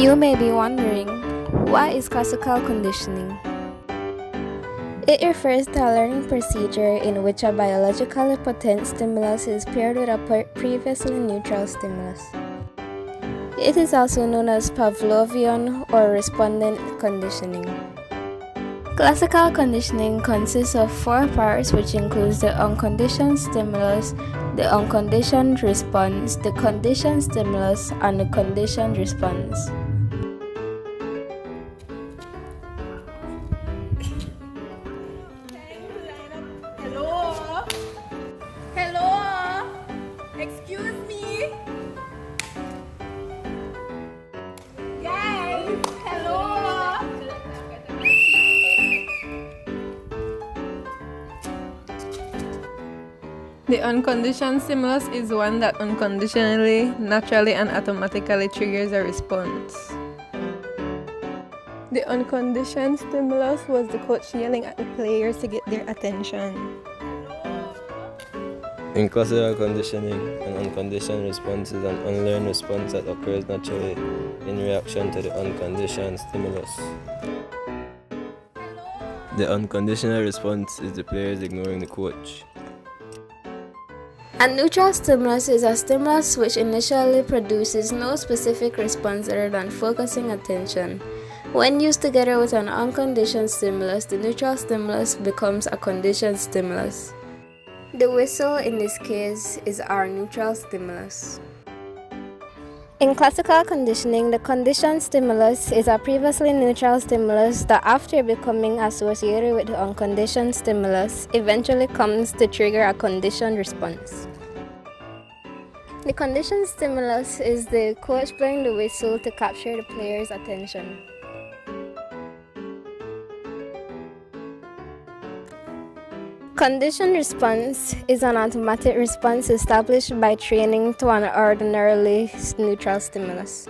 You may be wondering, what is classical conditioning? It refers to a learning procedure in which a biologically potent stimulus is paired with a previously neutral stimulus. It is also known as Pavlovian or respondent conditioning. Classical conditioning consists of 4 parts, which includes the unconditioned stimulus, the unconditioned response, the conditioned stimulus, and the conditioned response. Hello? Hello? Excuse me? Guys, hello? The unconditioned stimulus is one that unconditionally, naturally, and automatically triggers a response. The unconditioned stimulus was the coach yelling at the players to get their attention. In classical conditioning, an unconditioned response is an unlearned response that occurs naturally in reaction to the unconditioned stimulus. The unconditional response is the players ignoring the coach. A neutral stimulus is a stimulus which initially produces no specific response other than focusing attention. When used together with an unconditioned stimulus, the neutral stimulus becomes a conditioned stimulus. The whistle in this case is our neutral stimulus. In classical conditioning, the conditioned stimulus is a previously neutral stimulus that, after becoming associated with the unconditioned stimulus, eventually comes to trigger a conditioned response. The conditioned stimulus is the coach blowing the whistle to capture the player's attention. Conditioned response is an automatic response established by training to an ordinarily neutral stimulus.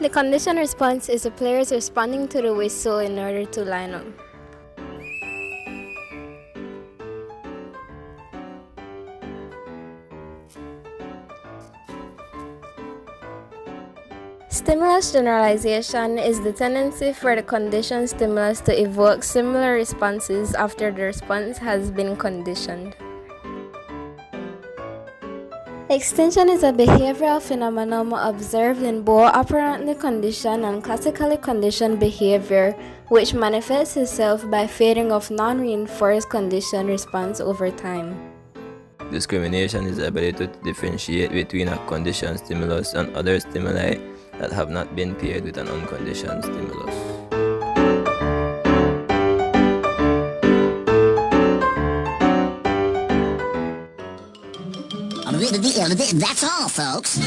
The conditioned response is the players responding to the whistle in order to line up. Stimulus generalization is the tendency for the conditioned stimulus to evoke similar responses after the response has been conditioned. Extinction is a behavioral phenomenon observed in both operantly conditioned and classically conditioned behavior, which manifests itself by fading of non-reinforced conditioned response over time. Discrimination is the ability to differentiate between a conditioned stimulus and other stimuli that have not been paired with an unconditioned stimulus. That's all, folks.